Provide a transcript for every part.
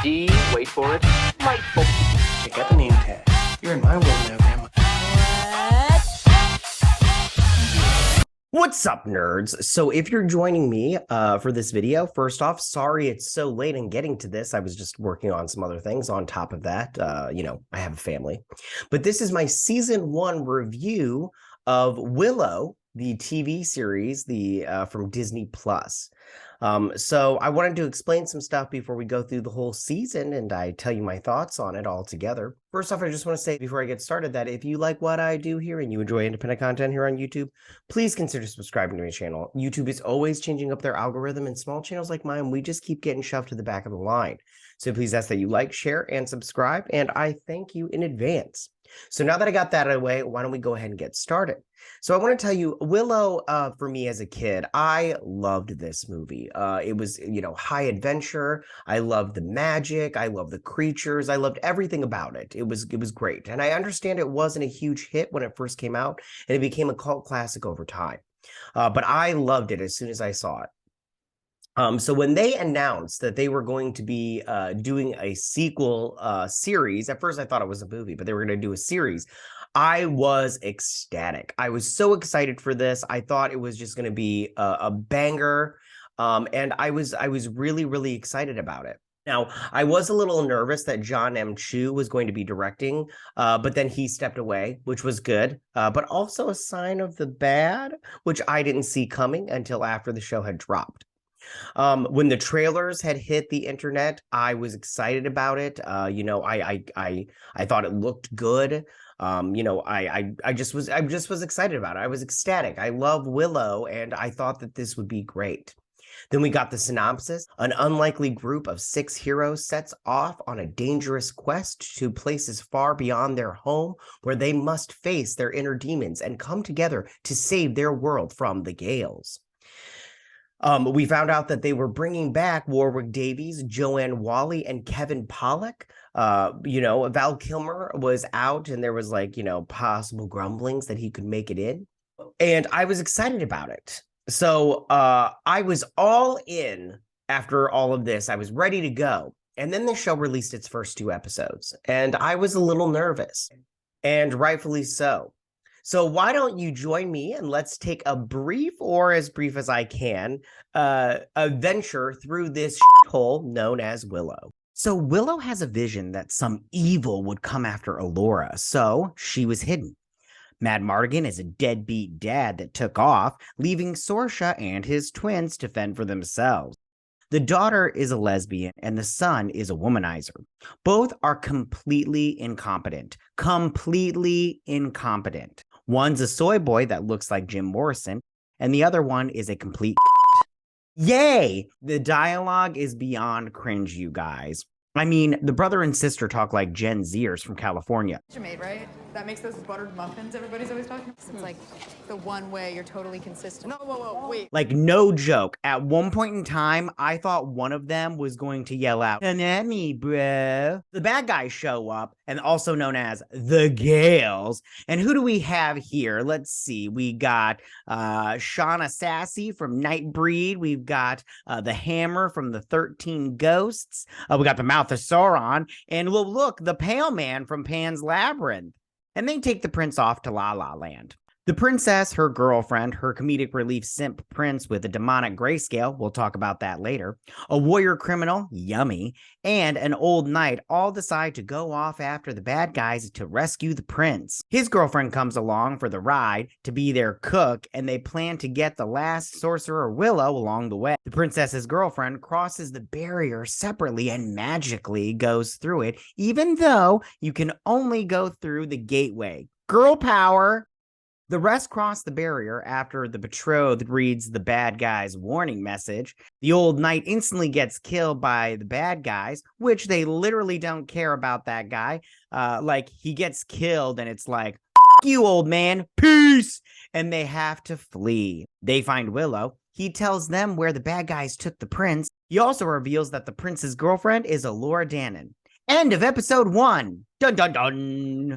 D, wait for it, delightful. Check out the name tag. You're in my world now, Grandma. What's up, nerds? So if you're joining me for this video, first off, sorry it's so late in getting to this. I was just working on some other things on top of that. I have a family. But this is my season 1 review of Willow, the TV series, from Disney Plus. So I wanted to explain some stuff before we go through the whole season and I tell you my thoughts on it all together. First off, I just want to say before I get started that if you like what I do here and you enjoy independent content here on YouTube, please consider subscribing to my channel. YouTube is always changing up their algorithm, and small channels like mine, we just keep getting shoved to the back of the line. So please ask that you like, share, and subscribe, and I thank you in advance. So now that I got that out of the way, why don't we go ahead and get started? So I want to tell you, Willow, for me as a kid, I loved this movie. It was, high adventure. I loved the magic. I loved the creatures. I loved everything about it. It was great. And I understand it wasn't a huge hit when it first came out, and it became a cult classic over time. But I loved it as soon as I saw it. So when they announced that they were going to be doing a sequel series, at first I thought it was a movie, but they were going to do a series. I was ecstatic. I was so excited for this. I thought it was just going to be a banger, and I was really, really excited about it. Now, I was a little nervous that John M. Chu was going to be directing, but then he stepped away, which was good, but also a sign of the bad, which I didn't see coming until after the show had dropped. When the trailers had hit the internet, I was excited about it. I thought it looked good. I just was excited about it. I was ecstatic. I love Willow, and I thought that this would be great. Then we got the synopsis. An unlikely group of 6 heroes sets off on a dangerous quest to places far beyond their home, where they must face their inner demons and come together to save their world from the Gales. We found out that they were bringing back Warwick Davis, Joanne Whalley, and Kevin Pollak. Val Kilmer was out, and there was possible grumblings that he could make it in. And I was excited about it. So I was all in after all of this. I was ready to go. And then the show released its first 2 episodes, and I was a little nervous, and rightfully so. So why don't you join me and let's take a brief, or as brief as I can, adventure through this hole known as Willow. So Willow has a vision that some evil would come after Elora, so she was hidden. Mad Mardigan is a deadbeat dad that took off, leaving Sorsha and his twins to fend for themselves. The daughter is a lesbian and the son is a womanizer. Both are completely incompetent. One's a soy boy that looks like Jim Morrison, and the other one is a complete Yay! The dialogue is beyond cringe, you guys. I mean, the brother and sister talk like Gen Zers from California. You're made, right? That makes those buttered muffins everybody's always talking about. It's like the one way you're totally consistent. No, whoa, wait. Like, no joke. At one point in time, I thought one of them was going to yell out, "Come at me, bro." The bad guys show up, and also known as the Gales. And who do we have here? Let's see. We got Shauna Sassy from Nightbreed. We've got the Hammer from the 13 Ghosts. We got the Mouth of Sauron. And look, the Pale Man from Pan's Labyrinth. And they take the prince off to La La Land. The princess, her girlfriend, her comedic relief simp prince with a demonic grayscale, we'll talk about that later, a warrior criminal, yummy, and an old knight all decide to go off after the bad guys to rescue the prince. His girlfriend comes along for the ride to be their cook, and they plan to get the last sorcerer Willow along the way. The princess's girlfriend crosses the barrier separately and magically goes through it, even though you can only go through the gateway. Girl power! The rest cross the barrier after the betrothed reads the bad guy's warning message. The old knight instantly gets killed by the bad guys, which they literally don't care about that guy. He gets killed and it's like, "F you, old man, peace!" And they have to flee. They find Willow. He tells them where the bad guys took the prince. He also reveals that the prince's girlfriend is Elora Danan. End of episode 1. Dun dun dun.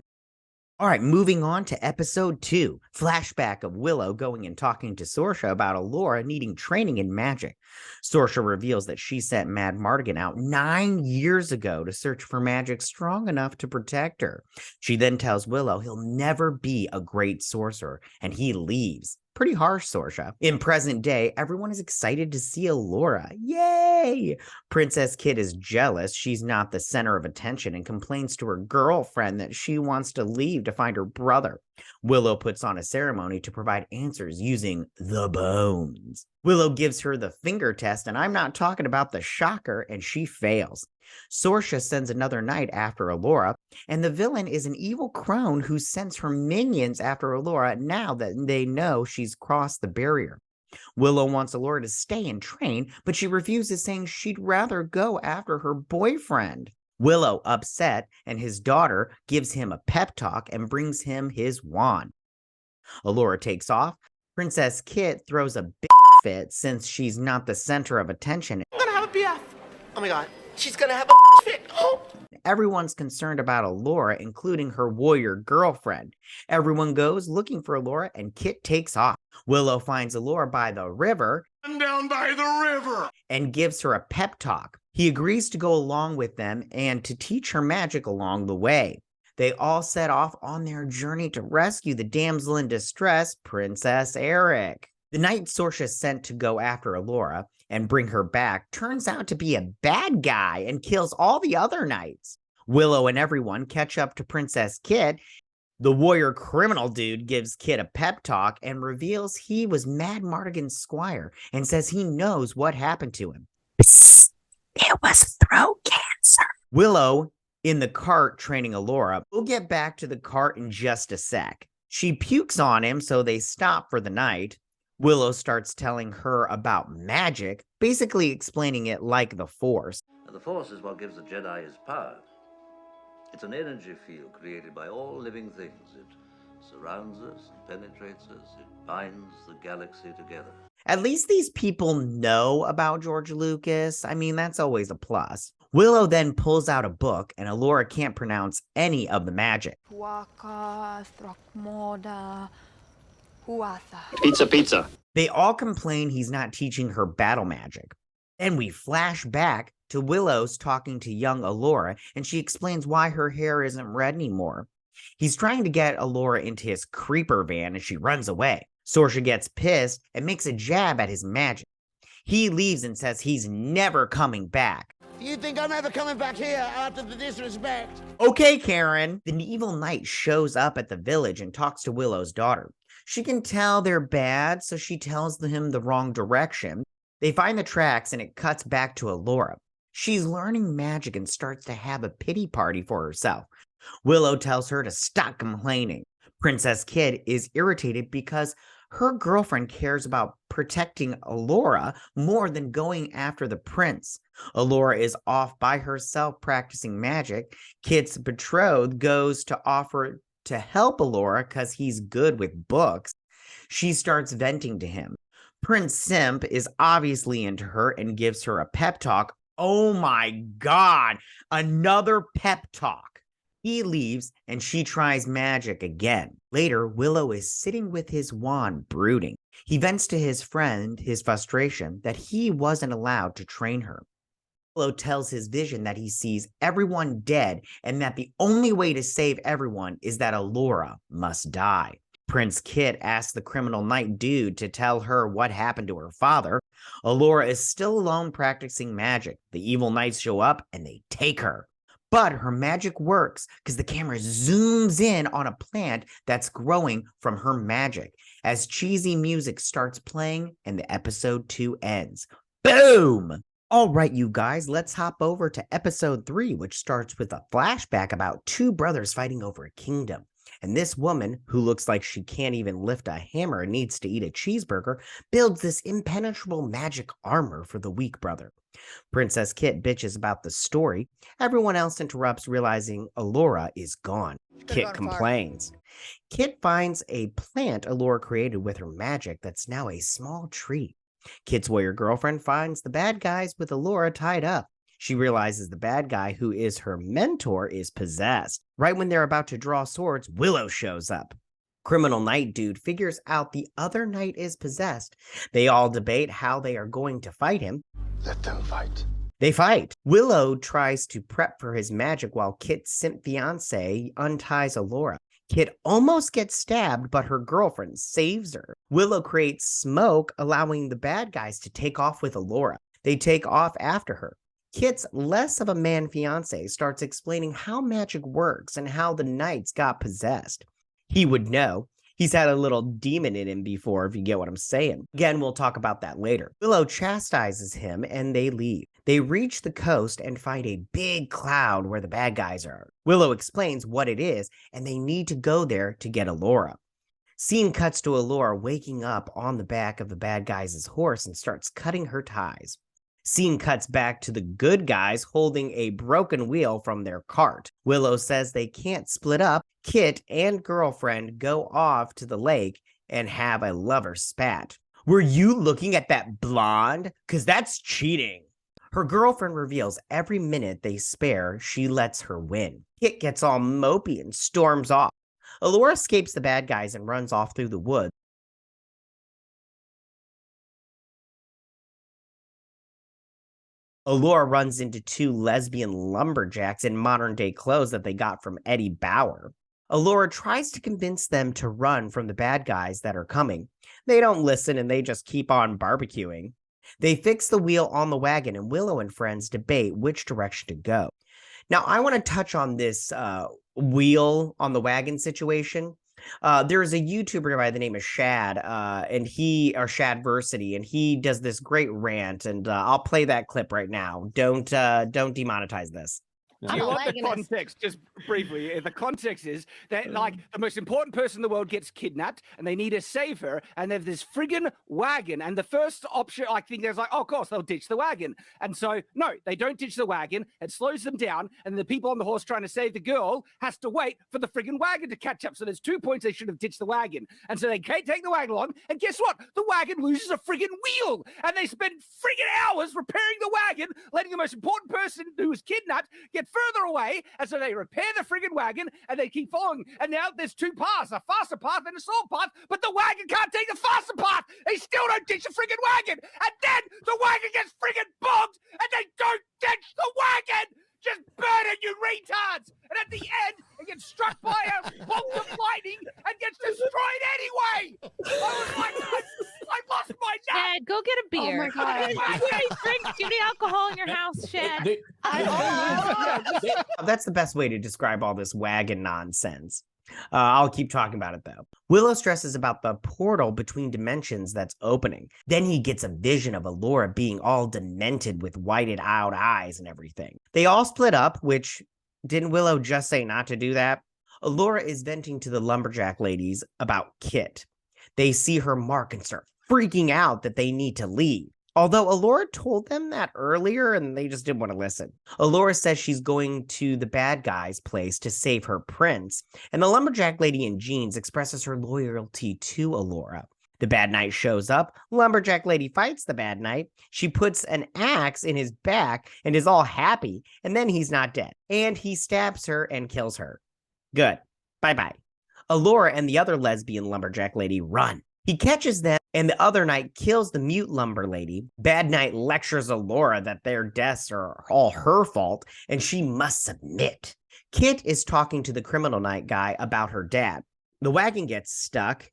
All right, moving on to episode 2, flashback of Willow going and talking to Sorsha about Elora needing training in magic. Sorsha reveals that she sent Mad Mardigan out 9 years ago to search for magic strong enough to protect her. She then tells Willow he'll never be a great sorcerer, and he leaves. Pretty harsh, Sorsha. In present day, everyone is excited to see Elora. Yay! Princess Kit is jealous she's not the center of attention and complains to her girlfriend that she wants to leave to find her brother. Willow puts on a ceremony to provide answers using the bones. Willow gives her the finger test, and I'm not talking about the shocker, and she fails. Sorsha sends another knight after Elora, and the villain is an evil crone who sends her minions after Elora now that they know she's crossed the barrier. Willow wants Elora to stay and train, but she refuses, saying she'd rather go after her boyfriend. Willow, upset, and his daughter gives him a pep talk and brings him his wand. Elora takes off. Princess Kit throws a big fit since she's not the center of attention. I'm gonna have a BF. Oh my god, she's gonna have a fit. Oh. Everyone's concerned about Elora, including her warrior girlfriend. Everyone goes looking for Elora, and Kit takes off. Willow finds Elora by the river, I'm down by the river, and gives her a pep talk. He agrees to go along with them and to teach her magic along the way. They all set off on their journey to rescue the damsel in distress, Princess Eric. The knight Sorsha sent to go after Elora and bring her back turns out to be a bad guy and kills all the other knights. Willow and everyone catch up to Princess Kit. The warrior criminal dude gives Kit a pep talk and reveals he was Mad Mardigan's squire and says he knows what happened to him. Psst, it was throat cancer. Willow in the cart training Elora. We'll get back to the cart in just a sec. She pukes on him, so they stop for the night. Willow starts telling her about magic, basically explaining it like the Force. The Force is what gives the Jedi his power. It's an energy field created by all living things. It surrounds us, penetrates us, it binds the galaxy together. At least these people know about George Lucas. I mean, that's always a plus. Willow then pulls out a book, and Elora can't pronounce any of the magic. Pizza. They all complain he's not teaching her battle magic. Then we flash back to Willow's talking to young Elora, and she explains why her hair isn't red anymore. He's trying to get Elora into his creeper van, and she runs away. Sorsha gets pissed and makes a jab at his magic. He leaves and says he's never coming back. You think I'm ever coming back here after the disrespect? Okay, Karen. The evil knight shows up at the village and talks to Willow's daughter. She can tell they're bad, so she tells him the wrong direction. They find the tracks, and it cuts back to Elora. She's learning magic and starts to have a pity party for herself. Willow tells her to stop complaining. Princess Kit is irritated because her girlfriend cares about protecting Elora more than going after the prince. Elora is off by herself practicing magic. Kit's betrothed goes to offer to help Elora because he's good with books. She starts venting to him. Prince Simp is obviously into her and gives her a pep talk. Oh my god, another pep talk. He leaves and she tries magic again. Later, Willow is sitting with his wand brooding. He vents to his friend his frustration that he wasn't allowed to train her. Willow tells his vision that he sees everyone dead and that the only way to save everyone is that Elora must die. Prince Kit asks the criminal knight dude to tell her what happened to her father. Elora is still alone practicing magic. The evil knights show up and they take her. But her magic works because the camera zooms in on a plant that's growing from her magic as cheesy music starts playing and the episode 2 ends. Boom! All right, you guys, let's hop over to episode 3, which starts with a flashback about 2 brothers fighting over a kingdom. And this woman, who looks like she can't even lift a hammer and needs to eat a cheeseburger, builds this impenetrable magic armor for the weak brother. Princess Kit bitches about the story. Everyone else interrupts, realizing Elora is gone. Kit complains. Kit finds a plant Elora created with her magic that's now a small tree. Kit's warrior girlfriend finds the bad guys with Elora tied up. She realizes the bad guy, who is her mentor, is possessed. Right when they're about to draw swords, Willow shows up. Criminal Knight Dude figures out the other knight is possessed. They all debate how they are going to fight him. Let them fight. They fight. Willow tries to prep for his magic while Kit's simp fiance unties Elora. Kit almost gets stabbed, but her girlfriend saves her. Willow creates smoke, allowing the bad guys to take off with Elora. They take off after her. Kit's less of a man fiance starts explaining how magic works and how the knights got possessed. He would know. He's had a little demon in him before, if you get what I'm saying. Again, we'll talk about that later. Willow chastises him and they leave. They reach the coast and find a big cloud where the bad guys are. Willow explains what it is and they need to go there to get Elora. Scene cuts to Elora waking up on the back of the bad guys' horse and starts cutting her ties. Scene cuts back to the good guys holding a broken wheel from their cart. Willow says they can't split up. Kit and girlfriend go off to the lake and have a lover spat. Were you looking at that blonde? 'Cause that's cheating. Her girlfriend reveals every minute they spare, she lets her win. Kit gets all mopey and storms off. Elora escapes the bad guys and runs off through the woods. Elora runs into two lesbian lumberjacks in modern-day clothes that they got from Eddie Bauer. Elora tries to convince them to run from the bad guys that are coming. They don't listen and they just keep on barbecuing. They fix the wheel on the wagon and Willow and friends debate which direction to go. Now, I want to touch on this wheel on the wagon situation. There is a YouTuber by the name of Shad, and Shadversity, and he does this great rant, and I'll play that clip right now. Don't demonetize this. Do you want the context, just briefly? The context is that, like, the most important person in the world gets kidnapped, and they need to save her, and they have this friggin' wagon, and the first option, I think there's like, oh, of course, they'll ditch the wagon. And so, no, they don't ditch the wagon. It slows them down, and the people on the horse trying to save the girl has to wait for the friggin' wagon to catch up. So there's 2 points they should have ditched the wagon. And so they can't take the wagon along, and guess what? The wagon loses a friggin' wheel, and they spend friggin' hours repairing the wagon, letting the most important person who was kidnapped get further away, and so they repair the friggin' wagon, and they keep following, and now there's 2 paths, a faster path and a slower path, but the wagon can't take the faster path. They still don't ditch the friggin' wagon, and then the wagon gets friggin' bombed, and they don't ditch the wagon. Just burn it, you retards! And at the end, it gets struck by a bolt of lightning and gets destroyed anyway! I was like, I lost my nut! Shad, go get a beer. Oh my God. Too many drinks, too many alcohol in your house, Shad. That's the best way to describe all this wagon nonsense. I'll keep talking about it, though. Willow stresses about the portal between dimensions that's opening. Then he gets a vision of Elora being all demented with whited out eyes and everything. They all split up, which, didn't Willow just say not to do that? Elora is venting to the lumberjack ladies about Kit. They see her mark and start freaking out that they need to leave. Although Elora told them that earlier and they just didn't want to listen. Elora says she's going to the bad guy's place to save her prince, and the lumberjack lady in jeans expresses her loyalty to Elora. The bad knight shows up, lumberjack lady fights the bad knight, she puts an axe in his back and is all happy, and then he's not dead. And he stabs her and kills her. Good. Bye-bye. Elora and the other lesbian lumberjack lady run. He catches them, and the other knight kills the mute lumber lady. Bad Knight lectures Elora that their deaths are all her fault, and she must submit. Kit is talking to the criminal knight guy about her dad. The wagon gets stuck.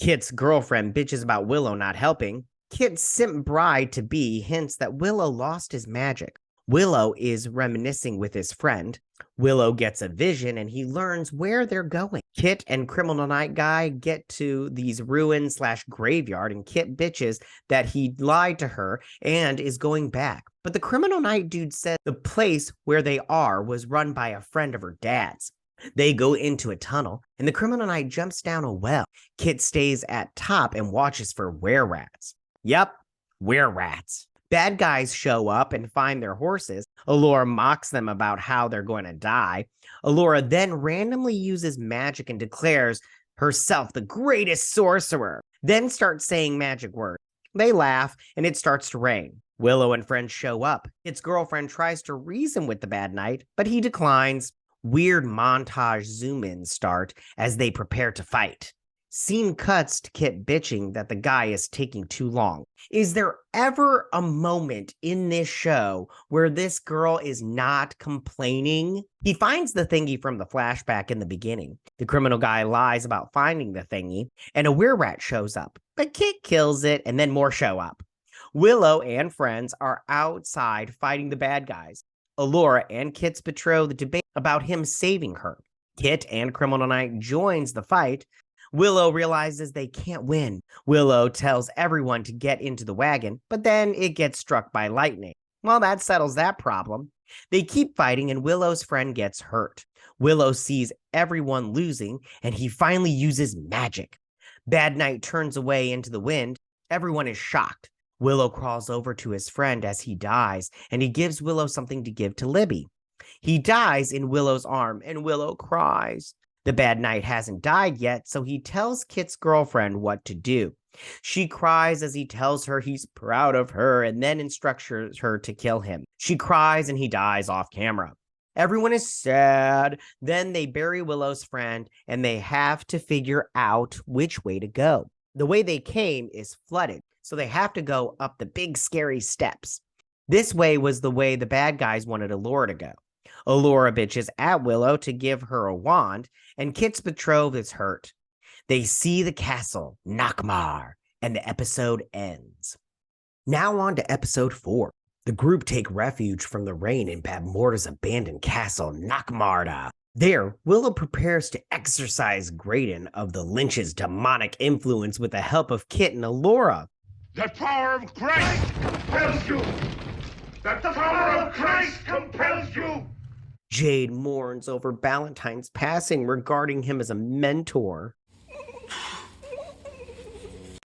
Kit's girlfriend bitches about Willow not helping. Kit's simp bride-to-be hints that Willow lost his magic. Willow is reminiscing with his friend. Willow gets a vision and he learns where they're going. Kit and criminal night guy get to these ruins / graveyard, and Kit bitches that he lied to her and is going back. But the criminal night dude said the place where they are was run by a friend of her dad's. They go into a tunnel and the criminal night jumps down a well. Kit stays at top and watches for were-rats. Yep, were-rats. Bad guys show up and find their horses. Elora mocks them about how they're going to die. Elora then randomly uses magic and declares herself the greatest sorcerer, then starts saying magic words. They laugh and it starts to rain. Willow and friends show up. Kit's girlfriend tries to reason with the bad knight, but he declines. Weird montage zoom-ins start as they prepare to fight. Scene cuts to Kit bitching that the guy is taking too long. Is there ever a moment in this show where this girl is not complaining? He finds the thingy from the flashback in the beginning. The criminal guy lies about finding the thingy, and a were-rat shows up, but Kit kills it, and then more show up. Willow and friends are outside fighting the bad guys. Elora and Kit's betrothed debate about him saving her. Kit and Criminal Knight joins the fight. Willow realizes they can't win. Willow tells everyone to get into the wagon, but then it gets struck by lightning. Well, that settles that problem. They keep fighting and Willow's friend gets hurt. Willow sees everyone losing and he finally uses magic. Bad Knight turns away into the wind. Everyone is shocked. Willow crawls over to his friend as he dies, and he gives Willow something to give to Libby. He dies in Willow's arm, and Willow cries. The bad knight hasn't died yet, so he tells Kit's girlfriend what to do. She cries as he tells her he's proud of her and then instructs her to kill him. She cries and he dies off camera. Everyone is sad. Then they bury Willow's friend, and they have to figure out which way to go. The way they came is flooded, so they have to go up the big scary steps. This way was the way the bad guys wanted Elora to go. Elora bitches at Willow to give her a wand, and Kit's betrothed is hurt. They see the castle, Nockmaar, and the episode ends. Now on to episode 4. The group take refuge from the rain in Babmorda's abandoned castle, Nockmaar. There, Willow prepares to exorcise Graydon of the Lynch's demonic influence with the help of Kit and Elora. The power of Christ compels you! The power of Christ compels you! Jade mourns over Ballantyne's passing, regarding him as a mentor.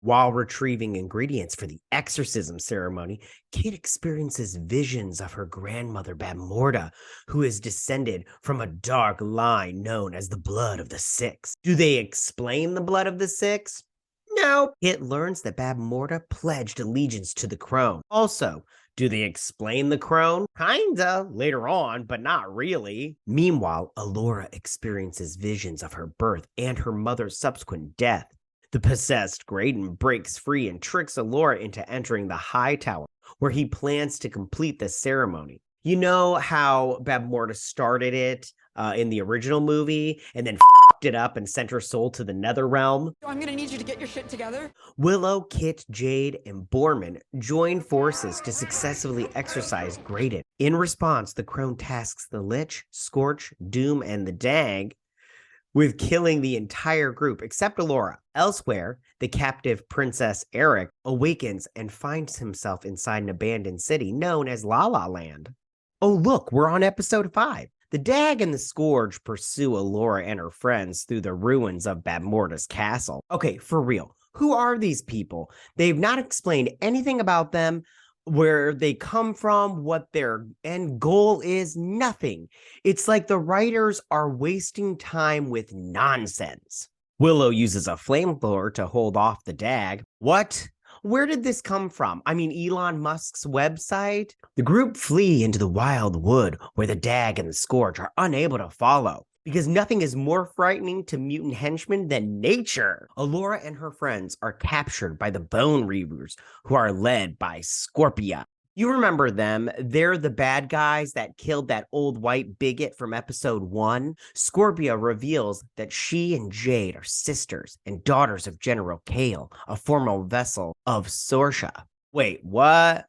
While retrieving ingredients for the exorcism ceremony, Kit experiences visions of her grandmother Babmorda, who is descended from a dark line known as the Blood of the Six. Do they explain the Blood of the Six? No. Kit learns that Babmorda pledged allegiance to the Crone. Also, do they explain the Crone? Kinda, later on, but not really. Meanwhile, Elora experiences visions of her birth and her mother's subsequent death. The possessed Graydon breaks free and tricks Elora into entering the High Tower, where he plans to complete the ceremony. You know how Babmorda started it in the original movie and then f***ed it up and sent her soul to the Nether Realm? I'm gonna need you to get your shit together. Willow, Kit, Jade, and Boorman join forces to successfully exorcise Graydon. In response, the Crone tasks the Lich, Scorch, Doom, and the Dag with killing the entire group except Elora. Elsewhere, the captive Princess Eric awakens and finds himself inside an abandoned city known as La La Land. Oh look, we're on episode 5. The Dag and the Scourge pursue Elora and her friends through the ruins of Babmorda's castle. Okay, for real, who are these people? They've not explained anything about them, where they come from, what their end goal is, nothing. It's like the writers are wasting time with nonsense. Willow uses a flamethrower to hold off the Dag. What? Where did this come from? I mean, Elon Musk's website? The group flee into the wild wood where the Dag and the Scourge are unable to follow, because nothing is more frightening to mutant henchmen than nature. Elora and her friends are captured by the Bone Reavers, who are led by Scorpia. You remember them? They're the bad guys that killed that old white bigot from episode 1. Scorpia reveals that she and Jade are sisters and daughters of General Kale, a former vessel of Sorsha. Wait, what?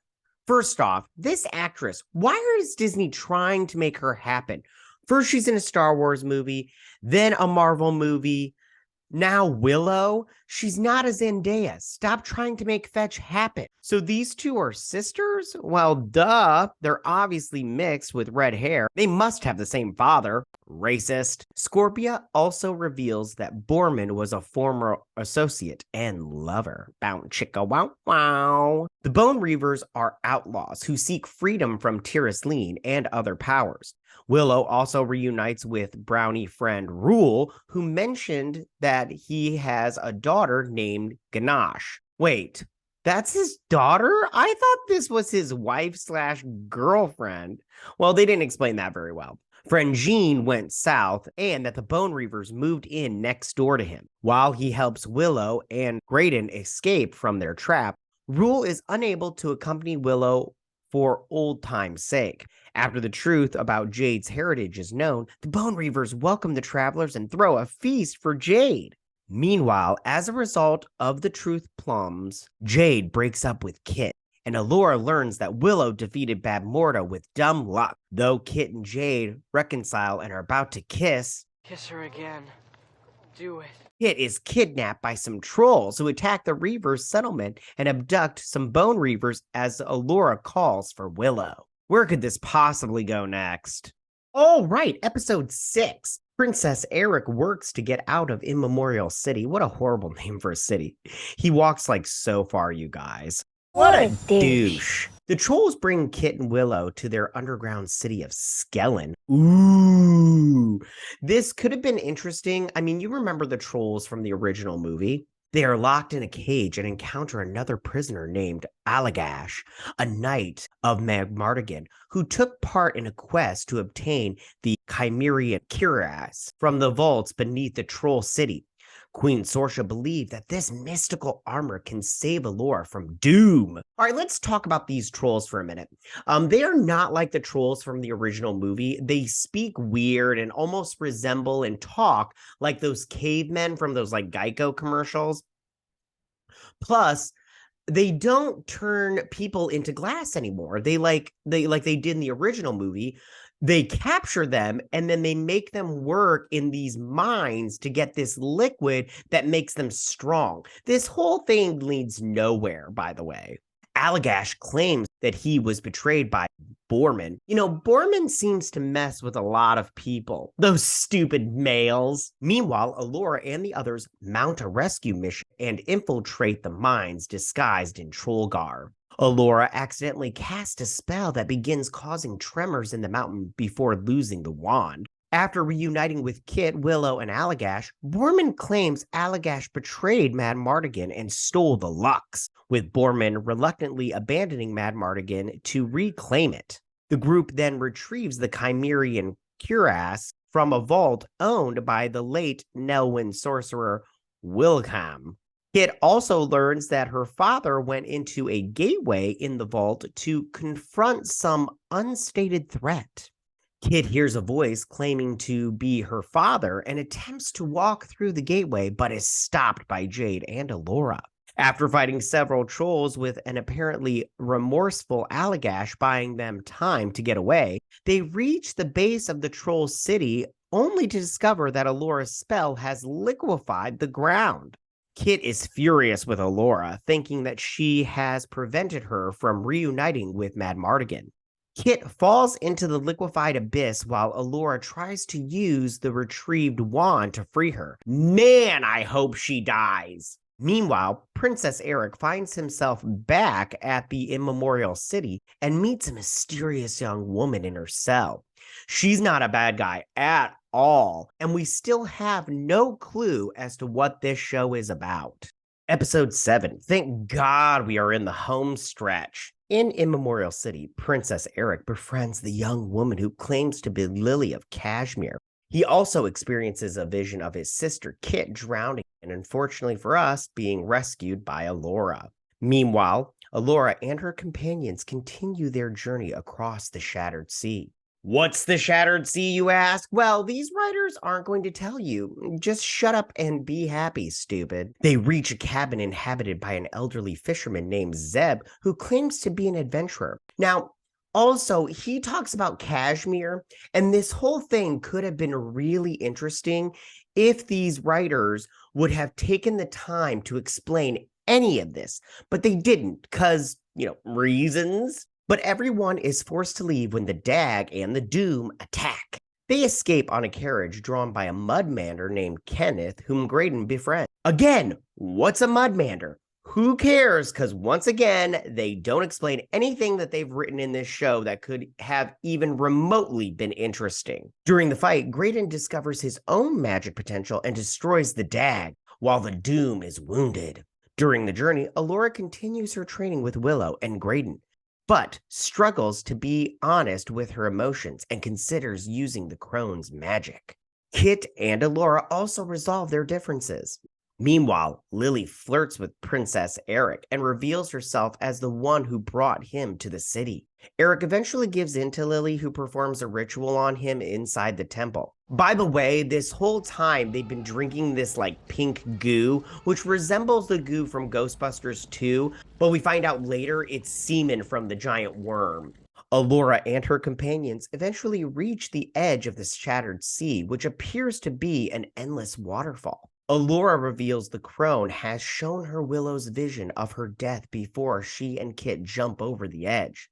First off, this actress, why is Disney trying to make her happen? First, she's in a Star Wars movie, then a Marvel movie. Now Willow, she's not a Zendaya. Stop trying to make fetch happen. So these two are sisters? Well, duh. They're obviously mixed with red hair. They must have the same father. Racist. Scorpia also reveals that Boorman was a former associate and lover. Bow chicka wow wow. The Bone Reavers are outlaws who seek freedom from Tirisleen and other powers. Willow also reunites with Brownie friend Rule, who mentioned that he has a daughter named Ganache. Wait, That's his daughter? I thought this was his wife/girlfriend. Well, they didn't explain that very well. Friend Jean went south and that the Bone Reavers moved in next door to him. While he helps Willow and Graydon escape from their trap, Rule is unable to accompany Willow for old time's sake. After the truth about Jade's heritage is known, the Bone Reavers welcome the travelers and throw a feast for Jade. Meanwhile, as a result of the truth plums, Jade breaks up with Kit, and Elora learns that Willow defeated Bad Morta with dumb luck. Though Kit and Jade reconcile and are about to kiss, Kiss her again. Do it. Kit is kidnapped by some trolls who attack the Reavers' settlement and abduct some Bone Reavers as Elora calls for Willow. Where could this possibly go next? Oh, right, episode 6. Princess Eric works to get out of Immemorial City. What a horrible name for a city. He walks like so far, you guys. What a douche. The trolls bring Kit and Willow to their underground city of Skellen. Ooh. This could have been interesting. I mean, you remember the trolls from the original movie? They are locked in a cage and encounter another prisoner named Allagash, a knight of Magmartigan, who took part in a quest to obtain the Chimerian cuirass from the vaults beneath the troll city. Queen Sorsha believed that this mystical armor can save Elora from doom. All right, let's talk about these trolls for a minute. They are not like the trolls from the original movie. They speak weird and almost resemble and talk like those cavemen from those like Geico commercials. Plus, they don't turn people into glass anymore. They did in the original movie. They capture them and then they make them work in these mines to get this liquid that makes them strong. This whole thing leads nowhere, by the way. Allagash claims that he was betrayed by Borman. You know, Borman seems to mess with a lot of people. Those stupid males. Meanwhile, Elora and the others mount a rescue mission and infiltrate the mines disguised in troll garb. Elora accidentally casts a spell that begins causing tremors in the mountain before losing the wand. After reuniting with Kit, Willow, and Allagash, Borman claims Allagash betrayed Magmartigan and stole the Lux, with Borman reluctantly abandoning Magmartigan to reclaim it. The group then retrieves the Chimerian cuirass from a vault owned by the late Nelwyn sorcerer Wilhelm. Kit also learns that her father went into a gateway in the vault to confront some unstated threat. Kit hears a voice claiming to be her father and attempts to walk through the gateway, but is stopped by Jade and Elora. After fighting several trolls with an apparently remorseful Allagash buying them time to get away, they reach the base of the troll city only to discover that Elora's spell has liquefied the ground. Kit is furious with Elora, thinking that she has prevented her from reuniting with Magmartigan. Kit falls into the liquefied abyss while Elora tries to use the retrieved wand to free her. Man, I hope she dies. Meanwhile, Princess Eric finds himself back at the Immemorial City and meets a mysterious young woman in her cell. She's not a bad guy at all, and we still have no clue as to what this show is about. Episode 7. Thank God we are in the home stretch. In Immemorial City, Princess Eric befriends the young woman who claims to be Lily of Kashmir. He also experiences a vision of his sister Kit drowning and, unfortunately for us, being rescued by Elora. Meanwhile, Elora and her companions continue their journey across the Shattered Sea. What's the Shattered Sea, you ask? Well, these writers aren't going to tell you. Just shut up and be happy, stupid. They reach a cabin inhabited by an elderly fisherman named Zeb, who claims to be an adventurer. Now, also, he talks about Kashmir, and this whole thing could have been really interesting if these writers would have taken the time to explain any of this, but they didn't, because, reasons. But everyone is forced to leave when the Dag and the Doom attack. They escape on a carriage drawn by a mudmander named Kenneth, whom Graydon befriends. Again, what's a mudmander? Who cares? Because once again, they don't explain anything that they've written in this show that could have even remotely been interesting. During the fight, Graydon discovers his own magic potential and destroys the Dag, while the Doom is wounded. During the journey, Elora continues her training with Willow and Graydon, but struggles to be honest with her emotions and considers using the crone's magic. Kit and Elora also resolve their differences. Meanwhile, Lily flirts with Princess Eric and reveals herself as the one who brought him to the city. Eric eventually gives in to Lily, who performs a ritual on him inside the temple. By the way, this whole time they've been drinking this like pink goo, which resembles the goo from Ghostbusters 2, but we find out later it's semen from the giant worm. Elora and her companions eventually reach the edge of the shattered sea, which appears to be an endless waterfall. Elora reveals the crone has shown her Willow's vision of her death before she and Kit jump over the edge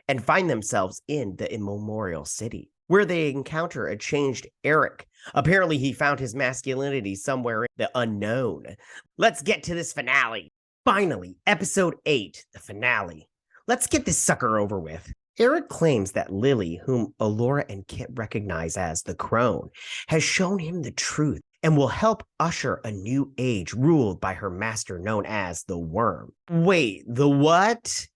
and find themselves in the immemorial city, where they encounter a changed Eric. Apparently, he found his masculinity somewhere in the unknown. Let's get to this finale. Finally, episode 8, the finale. Let's get this sucker over with. Eric claims that Lily, whom Elora and Kit recognize as the crone, has shown him the truth and will help usher a new age ruled by her master known as the Worm. Wait, the what?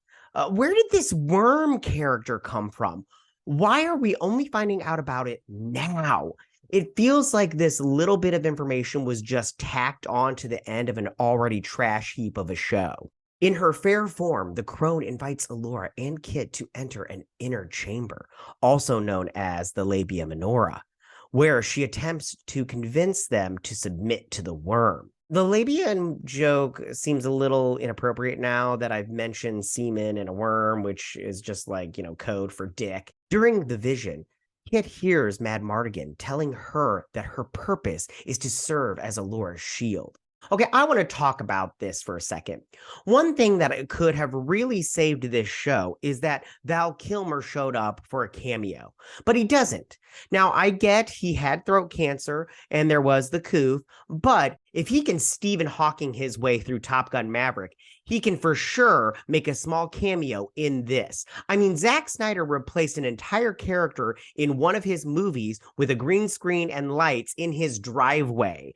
Where did this Worm character come from? Why are we only finding out about it now? It feels like this little bit of information was just tacked on to the end of an already trash heap of a show. In her fair form, the crone invites Elora and Kit to enter an inner chamber, also known as the labia minora, where she attempts to convince them to submit to the worm. The labia joke seems a little inappropriate now that I've mentioned semen and a worm, which is just like, code for dick. During the vision, Kit hears Mad Mardigan telling her that her purpose is to serve as Elora's shield. Okay, I want to talk about this for a second. One thing that could have really saved this show is that Val Kilmer showed up for a cameo, but he doesn't. Now, I get he had throat cancer and there was the coof, but if he can Stephen Hawking his way through Top Gun Maverick, he can for sure make a small cameo in this. I mean, Zack Snyder replaced an entire character in one of his movies with a green screen and lights in his driveway.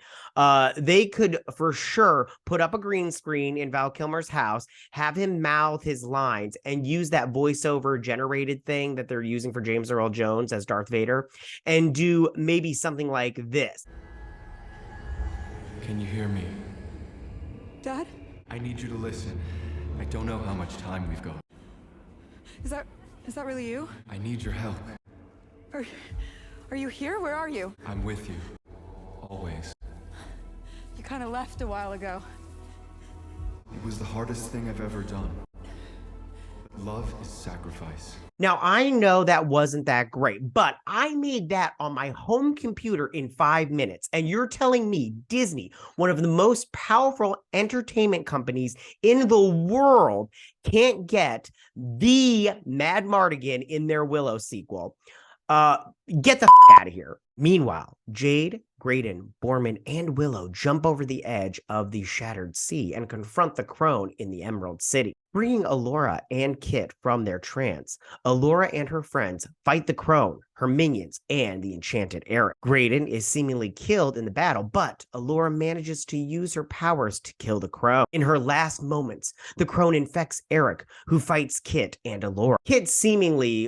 They could for sure put up a green screen in Val Kilmer's house, have him mouth his lines, and use that voiceover generated thing that they're using for James Earl Jones as Darth Vader, and do maybe something like this. Can you hear me? Dad? I need you to listen. I don't know how much time we've got. Is that really you? I need your help. Are you here? Where are you? I'm with you. Always. You kind of left a while ago. It was the hardest thing I've ever done. But love is sacrifice. Now, I know that wasn't that great, but I made that on my home computer in 5 minutes. And you're telling me Disney, one of the most powerful entertainment companies in the world, can't get the Mad Mardigan in their Willow sequel? Get the out of here. Meanwhile, Jade, Graydon, Borman, and Willow jump over the edge of the shattered sea and confront the crone in the Emerald City. Bringing Elora and Kit from their trance, Elora and her friends fight the crone, her minions, and the enchanted Eric. Graydon is seemingly killed in the battle, but Elora manages to use her powers to kill the crone. In her last moments, the crone infects Eric, who fights Kit and Elora. Kit seemingly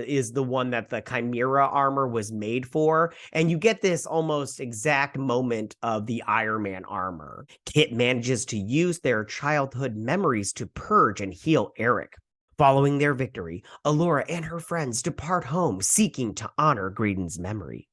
is the one that the Chimera armor was made for, and you get this almost exact moment of the Iron Man armor. Kit manages to use their childhood memories to purge and heal Eric. Following their victory, Elora and her friends depart home, seeking to honor Graydon's memory.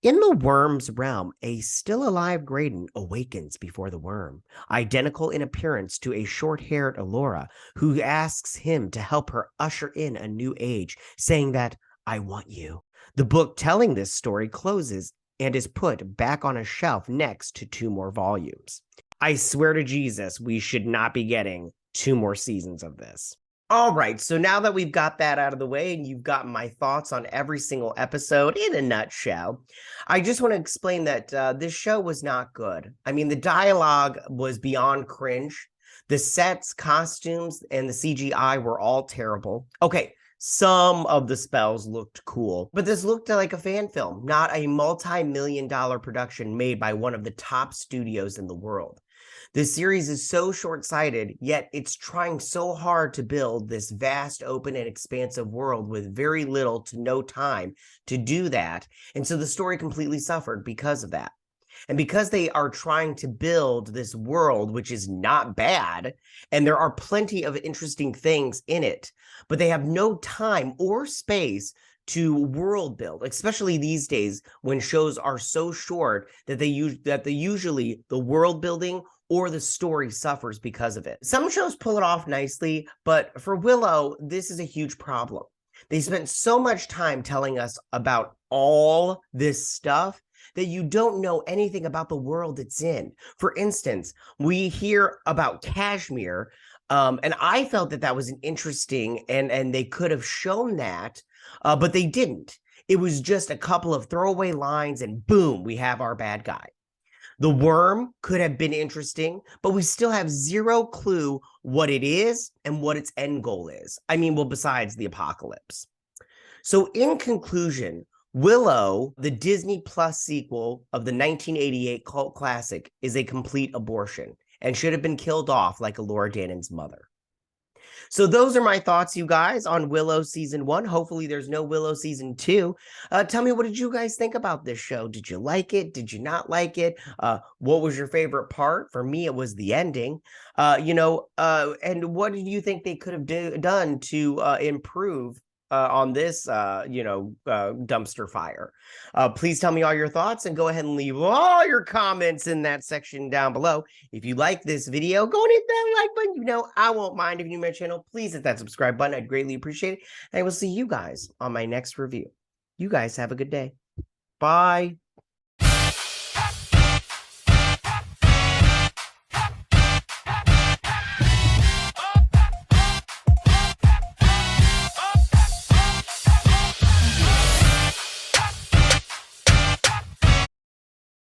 In the worm's realm, a still-alive Graydon awakens before the worm, identical in appearance to a short-haired Elora, who asks him to help her usher in a new age, saying that, "I want you." The book telling this story closes and is put back on a shelf next to 2 more volumes. I swear to Jesus, we should not be getting 2 more seasons of this. All right, so now that we've got that out of the way and you've gotten my thoughts on every single episode in a nutshell, I just want to explain that this show was not good. I mean, the dialogue was beyond cringe. The sets, costumes, and the CGI were all terrible. Okay, some of the spells looked cool, but this looked like a fan film, not a multi-million-dollar production made by one of the top studios in the world. This series is so short-sighted, yet it's trying so hard to build this vast, open, and expansive world with very little to no time to do that. And so the story completely suffered because of that. And because they are trying to build this world, which is not bad, and there are plenty of interesting things in it, but they have no time or space to world build, especially these days when shows are so short that usually the world building or the story suffers because of it. Some shows pull it off nicely, but for Willow, this is a huge problem. They spent so much time telling us about all this stuff that you don't know anything about the world it's in. For instance, we hear about Kashmir, and I felt that that was an interesting, and they could have shown that, but they didn't. It was just a couple of throwaway lines, and boom, we have our bad guy. The worm could have been interesting, but we still have zero clue what it is and what its end goal is. I mean, well, besides the apocalypse. So in conclusion, Willow, the Disney Plus sequel of the 1988 cult classic, is a complete abortion and should have been killed off like Elora Danon's mother. So those are my thoughts, you guys, on Willow Season 1. Hopefully there's no Willow Season 2. Tell me, what did you guys think about this show? Did you like it? Did you not like it? What was your favorite part? For me, it was the ending. And what did you think they could have done to improve on this, dumpster fire? Please tell me all your thoughts and go ahead and leave all your comments in that section down below. If you like this video, go and hit that like button. You know, I won't mind if you're new to my channel. Please hit that subscribe button. I'd greatly appreciate it. And I will see you guys on my next review. You guys have a good day. Bye.